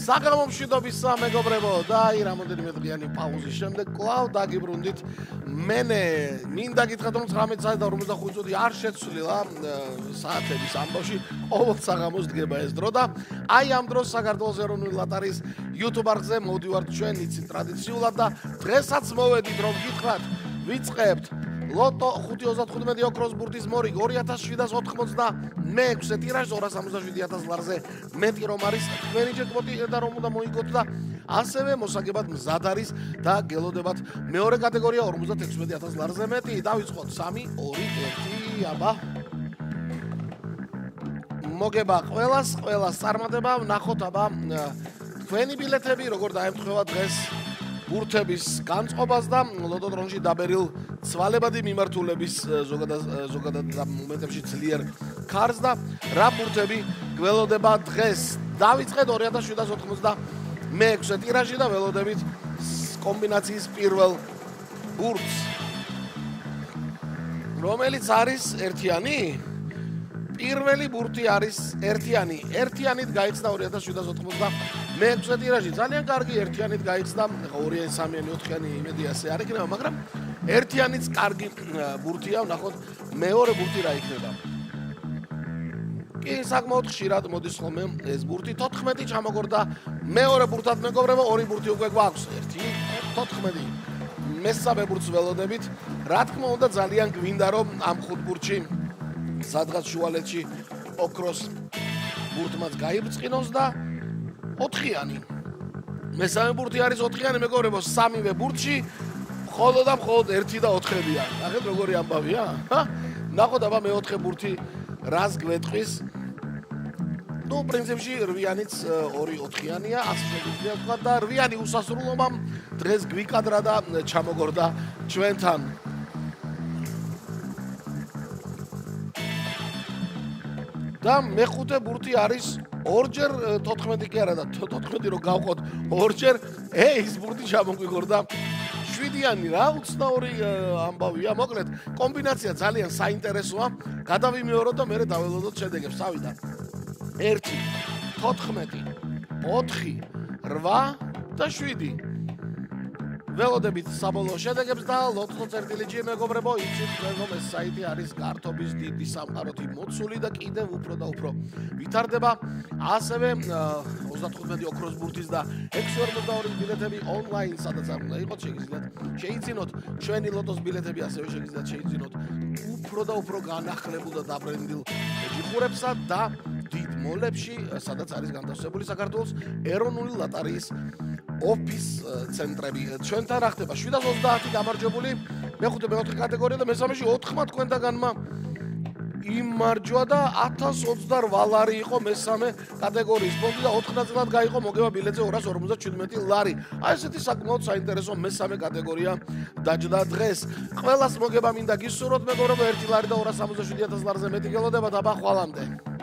საგამომშვიდობის მეგობრებო და რამოდენიმე დღიანი პაუზის შემდეგ კვლავ დაგიბრუნდით მენე მინდა გითხრათ რომ 19 საათი და 45 წუთი არ შეცვლილა საათების ამბავში ყოველ საღამოს დგება ეს დრო და აი ამ დროს საქართველოს ეროვნული ლოტარიის YouTube არხზე მოვდივართ ჩვენ იცით ტრადიციულად და დღესაც მოვედით რომ გითხრათ ვიწყებთ ლოტო 535 ოქროს ბურთის მორიგ 2786 ტირაჟს 277000 ლარზე მეტი რომ არის თქვენი ჯეკპოტი და რომ უნდა მოიგოთ და ასევე მოსაგებად მზად არის და გელოდებათ მეორე კატეგორია 56000 ლარზე მეტი დავიწყოთ 3 2 1 აბა მოგება ყველას წარმატება ვნახოთ აბა თქვენი ბილეთები როგორ დაემთხვევა დღეს ბურთების განწყობას და ლოტო დრონში დაბერილ ცვალებადი მიმართულების ზოგადად მომენტებში ძლიერ ქარს და რა ბურთები გველოდება დღეს დავიწყეთ 2786 ტირაჟი და ველოდებით კომბინაციის პირველ ბურთს რომელიც არის ერთიანი პირველი ბურთი არის ერთიანი. ერთიანით გაიხსნა 2786 ტირაჟი. ძალიან კარგი ერთიანით გაიხსნა 2-იანი, 3-იანი, 4-იანი იმედი ასე არ იქნება, მაგრამ ერთიანიც კარგი ბურთია, ვნახოთ მეორე ბურთი რა იქნება. კი, საკმაოდ ხშირად მოდის ხოლმე ეს ბურთი 14 ჩამოგორდა მეორე ბურთად მეგობრებო, ორი ბურთი უკვე გვაქვს. 1 14 მესამე ბურთს ველოდებით. რა თქმა უნდა ძალიან გვინდა რომ ამ 5 ბურთში სადღაც შუალედში ოქროს ბურთმაც გაიბრწყინოს და 4-იანი. მესამე ბურთი არის 4-იანი მეგობრებო, სამივე ბურთში მხოლოდ 1 და 4-ებია. ნახეთ როგორი ამბავია? ნახოთ აბა მე-4 ბურთი რას გვეტყვის. ნუ პრინციპში 8-იანიც 2-4-იანია, ასე შეგვიძლია ვთქვა და 8-იანი უსასრულობამ დღეს გვიკადრა და ჩამოგორდა ჩვენთან. და მე-5 ბურთი არის ორჯერ 14 კი არა და 14 რო გავყოთ ორჯერ ეს ბურთი ჩამოგვიგორდა 7-იანი რა უცნაური ამბავია მოკლედ კომბინაცია ძალიან საინტერესოა გადავიმეოროთ და მე დაველოდოთ შედეგებს ავიდა 1 14 4 8 და 7 ველოდებით საბოლოო შედეგებს და ლოტო წერტილიჯი მეგობრებო იცით რომ ეს საიტი არის გართობის დიდი სამყაროთი მოცული და კიდევ უფრო და უფრო ვითარდება ასევე 35 ოქროს ბურთის და 642 ბილეთები ონლაინ სადაც არ უნდა იყოს შეიძინოთ ჩვენი ლოტოს ბილეთები ასევე შეგიძლიათ შეიძინოთ უფრო და უფრო განახლებულ და დაბრენდილ ჯიხურებსა და დიდ მოლებში სადაც არის განთავსებული საქართველოს ეროვნული ლოტარიის ოფის ცენტრები. ჩვენთან რა ხდება 730 გამარჯვებული, მე-5 მე-4 კატეგორია და მესამეში 4-მა თქვენთაგანმა იმარჯვა და 1028 ლარი იყო მესამე კატეგორიის ფონდი და 4 ნაწილად გაიყო მოგება ბილეთზე 257 ლარი. აი ესეთი საკმაოდ საინტერესო მესამე კატეგორია დაჯდა დღეს. ყველას მოგება მინდა გისურვოთ მეგობრებო 1 ლარი და 277000 ლარზე მეტი გელოდება და ხვალამდე.